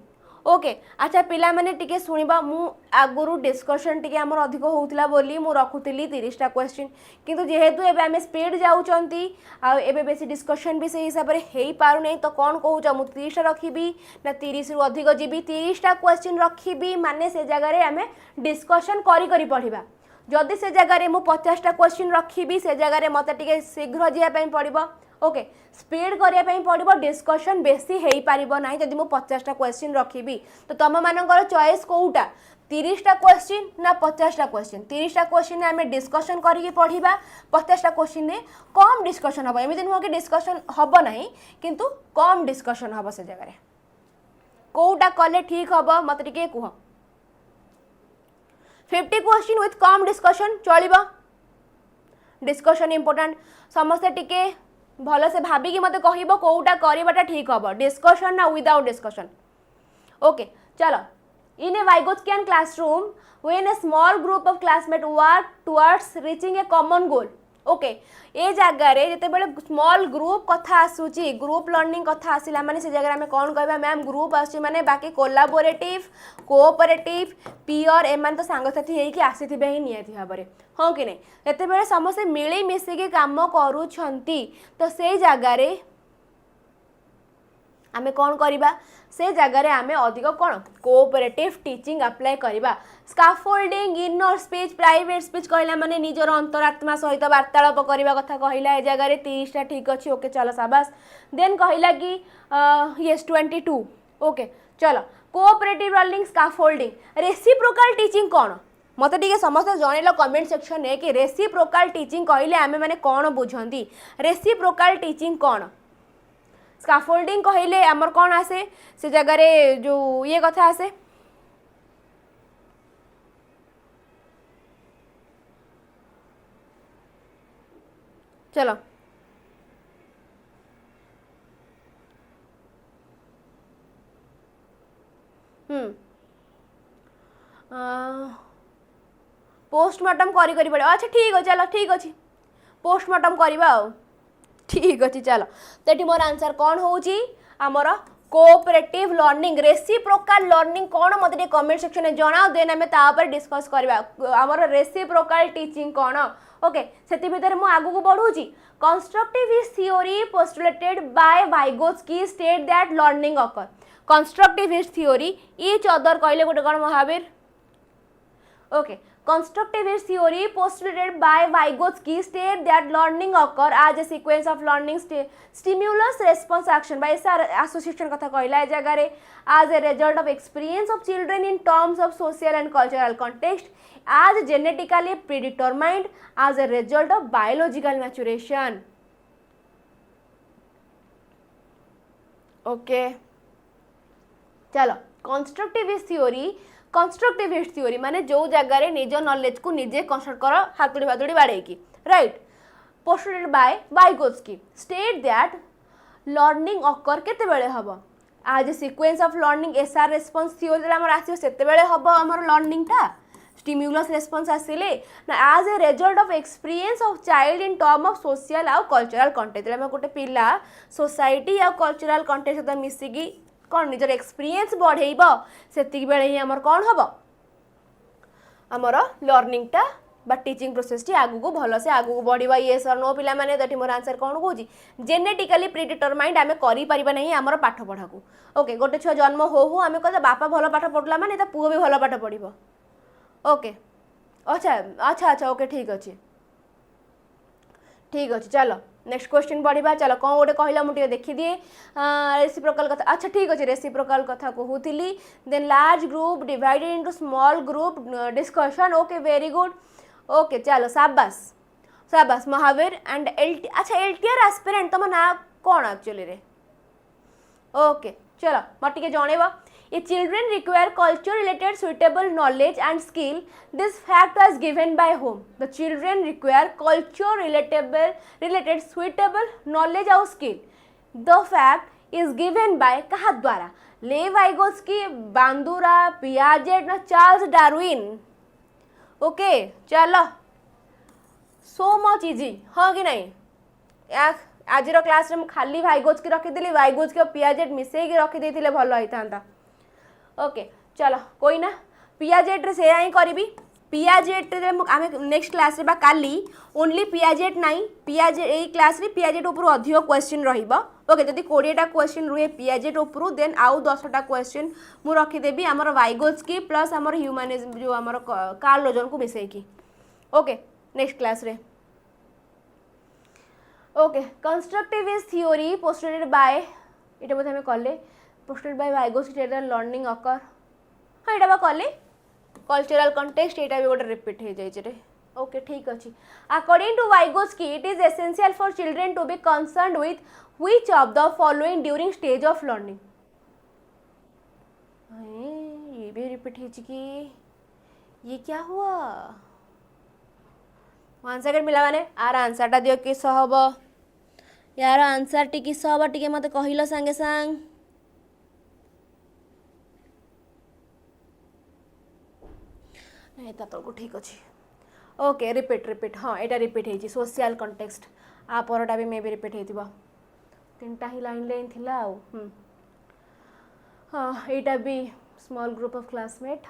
okay अच्छा पिला माने टिके सुनिबा मु आगुरु discussion टिके हमर अधिक होउतला बोली मु रखुतली 30टा क्वेश्चन किंतु जेहेतु एबे हमें स्पीड जाउचंती आ एबे बेसी डिस्कशन भी से हिसाब रे हेई पारु नै तो कोन कहूच मु 30टा रखिबी ना 30 रु अधिक जीबी 30टा क्वेश्चन रखिबी माने से जगह रे हमें डिस्कशन करी पढ़िबा जदि से जगह रे मु 50टा क्वेश्चन रखिबी से जगह रे मते टिके शीघ्र जिया पई पड़िबो ओके स्पीड करिया पई पड़िबो डिस्कशन बेसी हेई पारिबो नाही जदि मु 50टा क्वेश्चन रखिबी तो तम मानकर चॉइस कोउटा 30टा क्वेश्चन ना 50टा क्वेश्चन 30टा क्वेश्चन आमे डिस्कशन करिके पढ़िबा 50टा क्वेश्चन ने कम डिस्कशन हबो एमिति नुह कि डिस्कशन हबो नाही किंतु कम डिस्कशन हबो से जगह रे कोउटा कले ठीक हबो मते टिके कुह 50 क्वेश्चन विथ कम डिस्कशन चलिबो डिस्कशन इंपोर्टेंट समस्त टिके भल से भाभी कि मते कहिबो कोउटा करिबाटा ठीक हबो डिस्कशन ना विदाउट डिस्कशन ओके चलो इन ए Vygotskian classroom when a small group of classmates work towards reaching a common goal okay ए जगार जितेबाला स्मॉल ग्रुप कथा आसूची ग्रुप लर्निंग कथा आसला माने से जगह आम कौन कहबा मैम ग्रुप आसी माने बाकी कोलाबोरेटिव कोऑपरेटिव पीयर एमान तो सांगसाथी हेकि आसीथिबे ही नियति भाबरे हाँ कि नहीं जितेबाला समस्त मिली मिसिकी काम करूछंती तो से जगार आमे कौन करिबा से जगार आमे अधिक कौन कोऑपरेटिव टीचिंग अप्लाई करिबा scaffolding inner speech private speech कहला माने निजर अंतरात्मा सहित वार्तालाप करबा कथा कहला ए जगार 30 टा ठीक अछि ओके चलो शाबाश देन कहला कि यस 22 ओके चलो cooperative learning scaffolding reciprocal teaching कौन मत टिके समस्त जणेल कमेंट सेक्शन में कि रेसिप्रोकल टीचिंग कहले आमे माने कौन बुझंती रेसिप्रोकल टीचिंग कौन स्काफोल्डिंग कहले आमर कौन आसे से जगह रे जो ये कथा आसे चलो पोस्टमार्टम करी पड़े अच्छा ठीक अच्छे चलो ठीक अच्छे पोस्टमार्टम करवा ठीक अच्छे चलो तो मोर आंसर कौन होची आमर कोऑपरेटिव लर्निंग रेसिप्रोकल लर्निंग कौन मत कमेंट सेक्शन में जनाओ देन आम तापर डिस्कस करवा आमर रेसिप्रोकल टीचिंग कौन ओके से भीतर मु आगु को बढ़ूची constructivist theory postulated by Vygotsky state that learning occur constructivist theory each other कहले गोटे कौन Mahavir okay constructivist theory postulated by Vygotsky state that learning occur as a sequence of learning stimulus response action by association कथा कहला जगह रे as a result of experience of children in terms of social and cultural context as genetically predetermined as a result of biological maturation okay चलो constructivist theory माने जो जगह निज knowledge को निजे कंस्ट्रक्ट कर हाथुड़ी फाथुड़ी बाड़ेकी right postulated by Vygotsky state that learning occur केते बेले हबो आज a sequence of learning SR response theory हमर आसीयो सेते बेले हबो हमर लर्निंग टा स्टिम्युलस रेस्पॉन्स आसिले ना आज a result of experience of child in term of social आ कल्चरल कंटेक्ट हम गोटे पिला सोसाइटी आ कल्चरल कंटेक्ट सहित मिसिकी कौन निजर एक्सपीरियंस बढ़ेब से बेले ही आमर कौन हम आमर लर्निंग टा बा टीचिंग प्रोसेस टी आगु को भल से आगु को बढ़िबा येस और नो पिला माने दटी मोर आंसर कौन कहूँ जेनेटिकली प्रीडिटरमाइंड आमे करि परिबा नहीं आमर पाठ पढ़ा को ओके गोटे छुआ जन्म हो आमे कहते बापा भल पाठ पढ़ला माने ता पुओ भी भल पाठ पढ़िबो ओके अच्छा अच्छा अच्छा ओके ठीक अच्छे चलो नेक्स्ट क्वेश्चन बढ़िबा चलो कौन गोटे कहला मुझे देखी दिए रेसिप्रोकल कथा अच्छा ठीक अच्छे रेसिप्रोकल कथा कहूली then large group divided into small group discussion okay very good okay चलो शाबाश शाबाश महावीर एंड अच्छा एलटीआर एस्पिरेंट तुम ना कौन एक्चुअली रे ओके चलो मत टिके जणेब If children require culture related suitable knowledge and skill, this fact was given by whom? The children require culture related suitable knowledge or skill. The fact is given by कहा द्वारा ले Vygotsky Bandura Piaget ना Charles Darwin okay चलो so much easy हाँ कि नहीं आज class में खाली वाइगोत्स्की रखीदी वाइगोत्स्की और पियाजेट मिसेक रखीदे भल होता ओके चलो कोई ना पियाजेट रे से ही करी पियाजेट रे आम नेक्स्ट क्लास रे बा काली ओनली पियाजेट नहीं पियाजेट यही क्लास रे पियाजेट ऊपर अधिक क्वेश्चन रहिबा ओके जदि 20टा क्वेश्चन रुहे पियाजेट ऊपर देन आउ 10टा क्वेश्चन मु रखीदेवी आमर वाइगोत्स्की प्लस आमर ह्यूमनिज्म जो आमर कार्ल रोजन को मिसेकी ओके नेक्स्ट क्लास रे okay constructivist theory postulated by इटा बोध हमें कले posted by Vygotsky learning occur हाँ यहाँ कले कल्चरल कंटेक्स्ट यहाँ भी गोटे रिपीट हो जाए ओके ठीक अच्छे according to Vygotsky it is essential for children to be concerned with which of the following during stage of learning ये भी रिपीट हो कि ये क्या हुआ 1 सेकेंड मिला माने आर आंसर टा दियो किस हम यार आंसर टी किस हम टी मत कहल सांगे सांग नहीं तो ठीक अच्छे ओके रिपीट हाँ यहाँ रिपीट होती सोशल कंटेक्स्ट आ परटा भी मे भी रिपीट हो तीनटा ही लाइन थिला हाँ यहाँ भी स्मॉल ग्रुप ऑफ क्लासमेट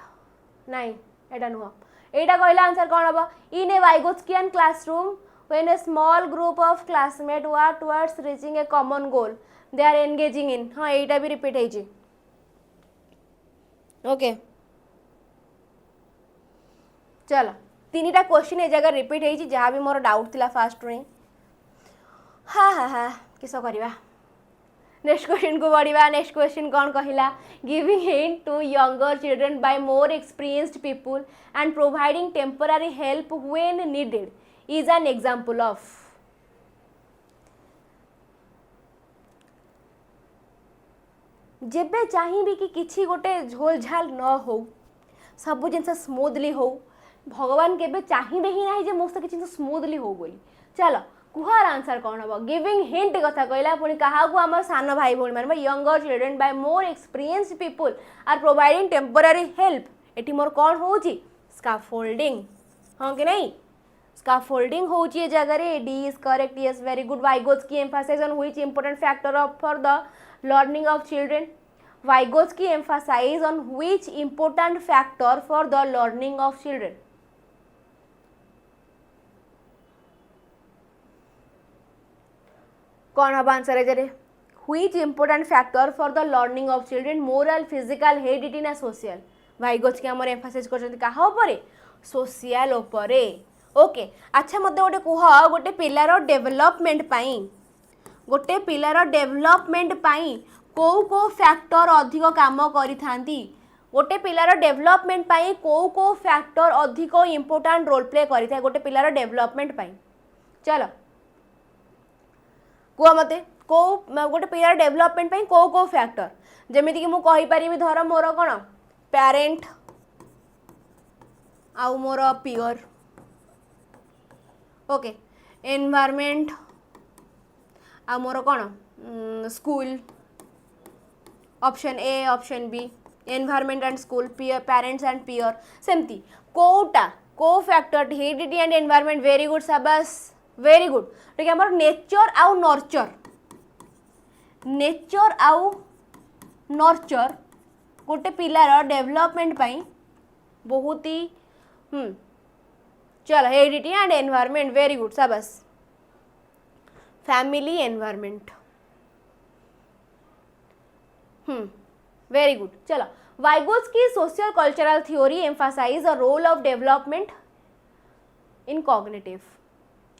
नाई एटा नुह एटा कहला आंसर कौन हम इन ए वाइगोत्स्कियन classroom when a small group of classmates work towards reaching a common goal they are engaging in हाँ यहाँ भी रिपीट होती ओके चलो तीन टा क्वेश्चन ए जगह रिपीट होती जहाँ भी मोर डाउट थिला फास्ट रे हाँ हाँ हाँ किस करवा नेक्स्ट क्वेश्चन को बढ़िया नेक्स्ट क्वेश्चन कौन कहला giving hint to younger children by more experienced people and providing temporary help when needed is an example of जेबे चाहिए कि किछि गोटे झोल झाल न हो सब जिन स्मूथली हो भगवान केबे चाहिए ही ना जे मो से किछि स्मूथली हो बोली चलो कुहार आंसर कौन हम गिविंग हिंट कथा कहला पुणी क्या आम सान भाई भाई मान younger children by more experienced people are providing temporary help एटी मोर कौन हो स्काफोल्डिंग हाँ कि नहीं स्काफोल्डिंग हो जगह D is correct yes very good Vygotsky emphasize on which important factor of for the learning of children Vygotsky emphasize on which important factor for the learning of children कौन हम answer है जरे which important factor for the learning of children moral physical heredity ना social Vygotsky आमर emphasise करछन्ती काहा उपरे social उपरे okay अच्छा मते गोटे कुह गोटे पिलार डेवलपमेंट पाई गोटे पिलार डेवलपमेंट पाई को फैक्टर अधिक काम करिथांती गोटे पिलार डेवलपमेंट पाई को फैक्टर अधिक इंपोर्टेंट रोल प्ले करिथाय गोटे पिलार डेवलपमेंट पाई चलो कुह मते को गोटे पिलार डेवलपमेंट पाई को फैक्टर जेमिति कि मु कहि परिबि धर मोर कोन पेरेंट आउ मोर पियर ओके एनवायरनमेंट आ मोर कोन school option A option B environment and school peer parents and peer सेमती कोटा को factor heredity and environment very good शाबाश वेरी गुड ठीक है नेचर आउ नर्चर गोटे पिलार डेवलपमेंट पाई बहुत ही चलो heredity and environment very good शाबाश फैमिली एनवायरनमेंट वेरी गुड चलो Vygotsky social cultural theory emphasize the role of development in cognitive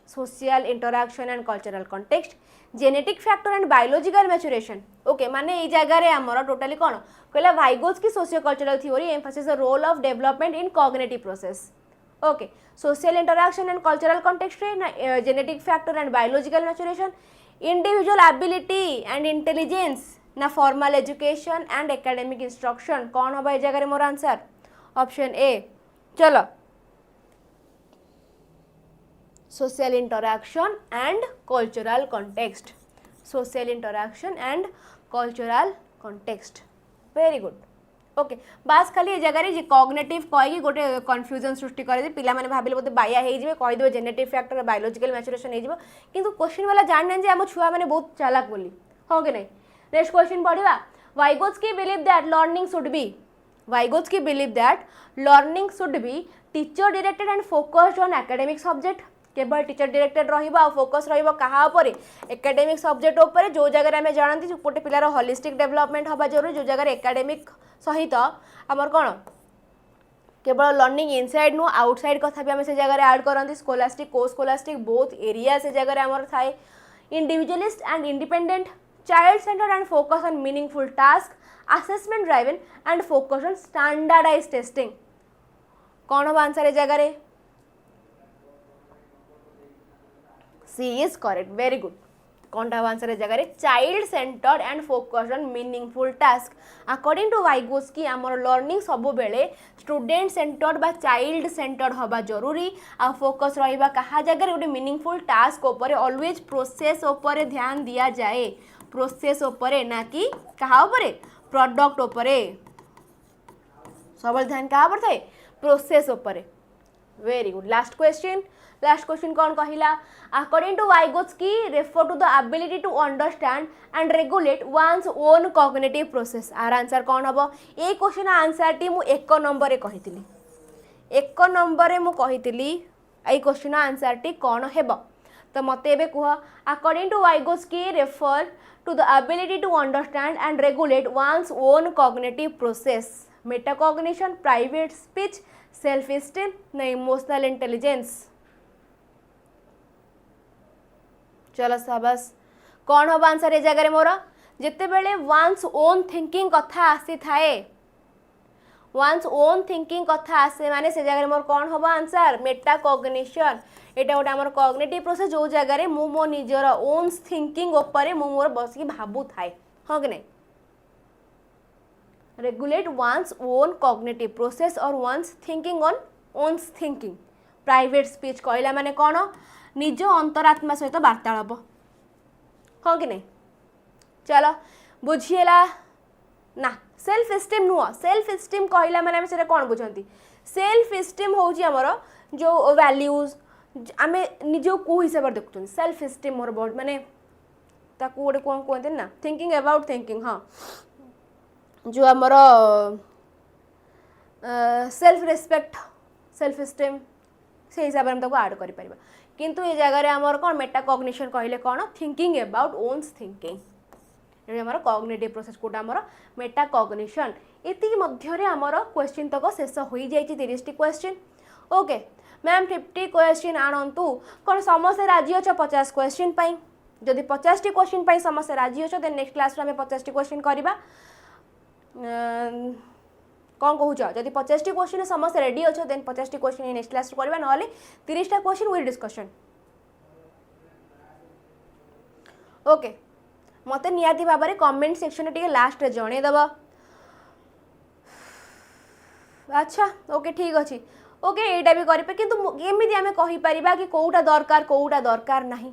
social interaction and cultural context genetic factor and biological maturation okay माने ए जगह रे हमर totally कोन कहला Vygotsky socio cultural theory emphasize the role of development in cognitive process okay social interaction and cultural context रे genetic factor and biological maturation individual ability and intelligence ना formal education and academic instruction कौन होबा ए जगह रे मोर answer option A चलो social interaction and cultural context social interaction and cultural context very good okay बास खाली जगह रे कॉग्निटिव कहि गोटे कन्फ्यूजन सृष्टि करे पिला माने भाबिले बोते बाया हे जिवे कहि देबे जेनेटिक फैक्टर बायोलॉजिकल मैच्योरेशन हे जिवो किंतु क्वेश्चन वाला जान नै जे हम छुआ माने बहुत चालाक बोली हो के नै नेक्स्ट क्वेश्चन पढिबा Vygotsky believe that learning should be Vygotsky believe that learning should be teacher directed and focused on academic subject केवल टीचर डायरेक्टेड रहिबा फोकस रहिबा कहा उपरे एकेडमिक सब्जेक्ट उपरे जो जगह आम जानती गोटे पिलार होलिस्टिक डेवलपमेंट हवा जरूरी जो जगह एकेडमिक सहित आमर कौन केवल लर्निंग इनसाइड नु आउटसाइड कथा भी आम से जगह ऐड करती स्कोलास्टिक को स्कोलास्टिक बोथ एरिया से जगह आमर थाए individualist and independent child centred and focus on meaningful task assessment driven and focus on standardised testing कौन हम आंसर है जगह रे C is correct very good कौन टा आंसर है जगह child centred and focused on meaningful task according to Vygotsky आमर लर्निंग सब बेले स्टूडेंट सेंटर्ड बा चाइल्ड सेंटर्ड हवा जरूरी आ फोकस रहिबा कहा जगह गोटे मीनिंगफुल टास्क ऊपर ऑलवेज प्रोसेस ऊपर ध्यान दिया जाए प्रोसेस ऊपर ना कि कहा ऊपर प्रोडक्ट ऊपर सब ध्यान कहा पर थाए प्रोसेस ऊपर वेरी गुड। लास्ट क्वेश्चन कौन कहला? According to Vygotsky refer to the ability to understand and regulate one's own cognitive process. आर आंसर कौन हम? ये क्वेश्चन आंसर टी मु 1 नंबर रे कहितली, 1 नंबर रे मु कहितली ए क्वेश्चन आंसर टी कौन हेब? तो मते एबे कह, according to Vygotsky refer to the ability to understand and regulate one's own cognitive process, metacognition, private speech, self esteem ना इमोशनल इंटेलिजेंस? चलो शाबाश। कौन हम आंसर ए जगह मोर? जिते बेले वन्स ओन थिंकिंग कथा आसी थाए, वन्स ओन थिंकिंग कथा आसे माने से जगह मोर कौन हम आंसर? मेटाकॉग्निशन। एटा गोटे आमर कॉग्निटिव प्रोसेस जो जगह मु मो निजर ओन थिंकिंग ऊपर मु मोर बसिकी भाबु थाए, हाँ कि नहीं? Regulate one's own cognitive process और one's thinking on one's thinking. Private speech कहला माने कौन? निज अंतरात्मा सहित वार्तालाप, हाँ कि नहीं? चलो बुझीला ना? सेल्फ एस्टीम नुह, सेल्फ एस्टीम कहला माने आम से कौन बुझती? सेल्फ एस्टीम हूँ आमर जो वैल्यूज आम निज को हिसाब से देखुं। सेल्फ एस्टीम मोर बहुत माने ताकू गोटे कौन कहते ना, थिंकिंग अबाउट थिंकिंग। हाँ, जो आमर सेल्फ रेस्पेक्ट, सेल्फ एस्टीम से हिसाब से हम आड कर पारिबा। किंतु ये जगह आमर कौन? मेटाकॉग्निशन कहले कौन? Thinking about one's thinking. ये आमर कॉग्निटिव प्रोसेस कोटा आमर मेटाकॉग्निशन। एति मध्यरे आमर क्वेश्चन तक शेष हो जाइए 30 क्वेश्चन। ओके मैम 50 क्वेश्चन आणतु कौन समस्ते राजी अच्छ 50 क्वेश्चन पाई? जदि 50 क्वेश्चन पाई समस्ते राजी अच्छ देन नेक्स्ट क्लास में 50 क्वेश्चन करवा। कौन कहूँ? जदि 50 क्वेश्चन समस्त रेडी अच्छ देन 50 क्वेश्चन नेक्स्ट क्लास करवा, ना 30 क्वेश्चन विल डिस्कशन। ओके मते नियाती भाव में कमेंट सेक्शन टे लास्ट जनईदेव। अच्छा ओके ठीक अच्छे। ओके एटा भी करें कि एमती आम कहीपर कि कौटा दरकार नहीं,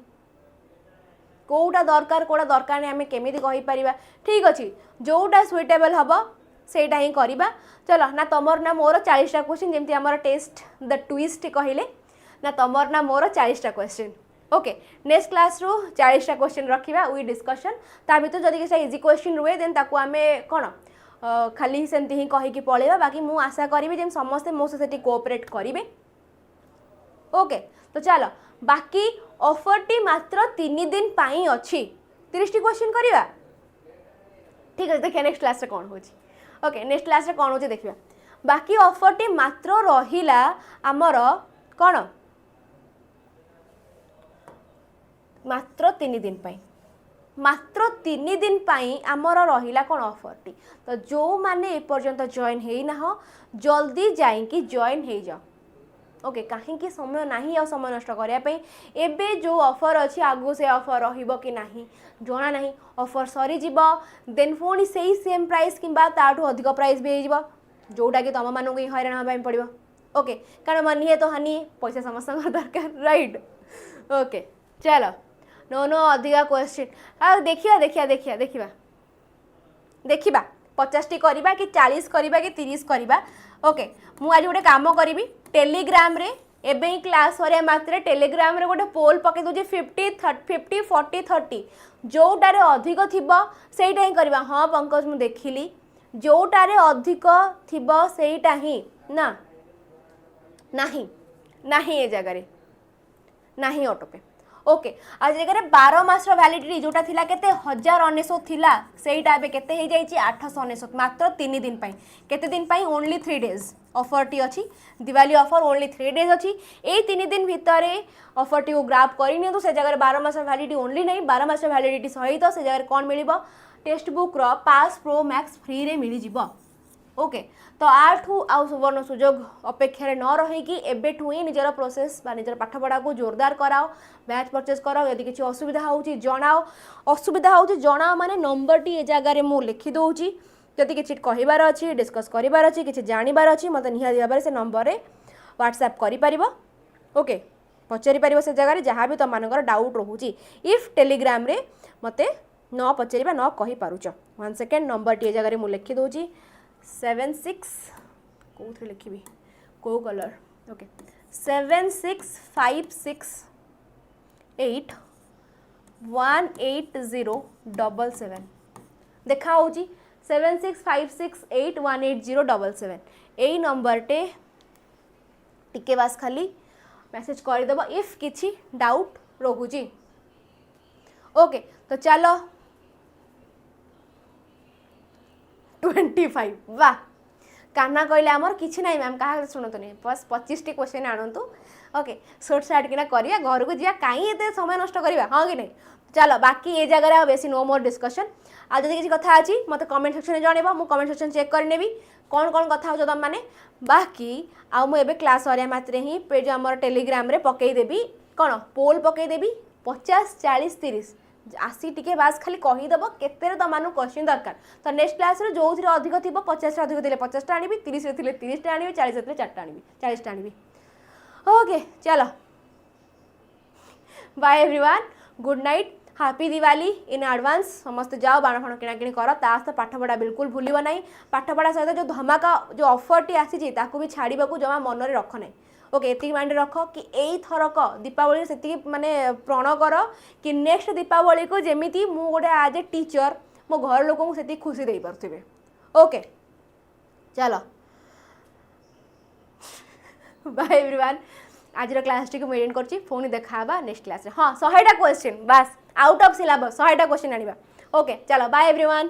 कौटा दरकार नहीं आम केमी कहीपर। ठीक अच्छे जोटा सुइटेबल हम सेटा ही करवा। चलो ना तमर ना मोर 40टा क्वेश्चन जमी आम टेस्ट द ट्विस्ट कहले ना तमर ना मोर 40टा क्वेश्चन। ओके नेक्स्ट क्लास रू 40टा क्वेश्चन रखा वी डिस्कशन। ता भर जदि किसी इजी क्वेश्चन रुए देन ताकू आम कौन खाली सेमती ही कहीकि पलैबा। बाकी मु आशा करी जे समस्ते मो से कोऑपरेट करेंगे। ओके तो चलो बाकी ऑफर टी मात्र 3 दिन पाई अच्छी 30 क्वेश्चन करवा। ठीक है देखिए नेक्स्ट क्लास कौन हो। ओके नेक्स्ट क्लास कौन हो देखिए। बाकी ऑफर टी मात्र रहिला आमर कौन मात्र 3 दिन पाई, मात्र 3 दिन पाई आमर रहिला कौन ऑफर टी। तो जो माने ए पर्यंत जॉइन हे ना जल्दी जाइकी जॉइन हो जाओ। ओके कहीं समय नहीं आ समय नष्ट करने एबे जो ऑफर अच्छी आगु से ऑफर रहिबो कि नहीं जना नहीं। ऑफर सरीज देन पुणी से सेम प्राइस कि ताठू अधिक प्राइस भी हो जोटा कि तुम मानक ही हैरान हाँपाई पड़ो। ओके कारण मनी तो हानि पैसा समस्त दरकार राइट। ओके चलो नो नो अधिका क्वेश्चन आ देखिया देखिया देखिया देखिया देखिया 50टी करवा कि 40 करवा कि 30 करवा। ओके मु आज गोटे काम करी टेलीग्राम रे एबे ही क्लास सरिया मात्रे टेलीग्राम रे गोटे पोल पके दूजी 50 40 30 जोटारे अधिक थिबो सेटा ही करवा। हाँ पंकज मु देखिली जोटारे अधिक थिबो सेटा ही ना नहीं नहीं ए जगह रे नहीं ऑटो पे। ओके आज जगह 12 मास वैलिडिटी जोटा थिला केते 1099 थिला सेटा एबे केते हे जाईची 899 मात्र 3 दिन पाई। केते दिन पाई? ओनली 3 डेज ऑफर टी अच्छी दिवाली ऑफर ओनली 3 डेज अच्छी। ए 3 दिन भितर ऑफर टी को ग्राफ करनी तो से जगह 12 मास वैलिडिटी ओनली नहीं 12 मास वैलिडिटी सहित से जगह कौन मिल टेक्स्ट बुक रो पास प्रो मैक्स फ्री रे मिल जिवो। ओके तो आठू आउ सुवर्ण सुजोग अपेक्षा न रहीकि एबेठू ही निजर प्रोसेस बा निजर पाठपढ़ा को जोरदार कराओ बैच परचेज कराओ। यदि किसी असुविधा होउची जणाओ असुविधा होउची जणाओ माने नंबर टी ए जगह मु लिखि दउची। जदि किसी कहबार अच्छी डिस्कस करार अच्छी किसी जानिबार अच्छी मत निहाती भाव से नंबर रे व्हाट्सएप करिपारिबो। ओके पचारि पारिबो से जगह जहाँ भी तुम मानकर डाउट रोची। इफ टेलीग्राम रे मते न पचारिबा न कहि पारुच 1 सेकेंड नंबर टी ए जगह मु लिखि दउची 76 कौन लिखी कौ कलर। ओके 7656818077 देखा होची 7656818077 यही नंबर टे टिके बास खाली मैसेज करदेव इफ किछि डाउट रोची। ओके तो चलो 25 वाह कान्हा कहले आमर किछि नहीं मैम कहा शुणु नहीं बस 25 टी क्वेश्चन आणतु। ओके शॉर्ट साइड किना करिया घर को जिया काई एते समय नष्ट करिया हां कि नहीं। चलो बाकी ये जगह बेसी नो मोर डिस्कशन आज जदि किसी कथा अछि मते कमेंट सेक्शन में जणेबा मु कमेंट सेक्शन चेक कर नेबी कौन कौन कथा हो तुम माने बाकी आ मु एबे क्लास सरिया मात्रे ही पेज हमर टेलीग्राम रे पकई देबी कोन पोल पकई देबी 50 40 30 आसी टिके बास खाली कहीदेव केते तुम क्वेश्चन दरकार तो नेक्स्ट क्लास रे जो अधिक थी 50 टा अधिक थे 50 टा आनी 30 रे थे 30 टा आनी 40 रे 4 टा आनी 40 टा आनी। ओके चलो bye everyone good night happy Diwali in advance समस्त जाओ बाण फाण किणाकिणी कर तो पाठ पढ़ा बिल्कुल भूल ना पाठ पढ़ा सहित जो धमाका जो ऑफर टी आसी भी छाड़ा जमा मन में रख ना। ओके ये माइंड रख कि यही थरक दीपावली से माने प्रण कर कि नेक्स्ट दीपावली को जमी मु गोटे आज ए टीचर मो घर लोक से खुशी दे पारे। ओके चलो बाय एवरीवन आज क्लास टी मेंटेन करछि फोन देखा नेक्स्ट क्लास रे। हाँ 100टा क्वेश्चन बस आउट ऑफ सिलेबस 100टा क्वेश्चन आनिबा। ओके चलो बाय एवरीवन।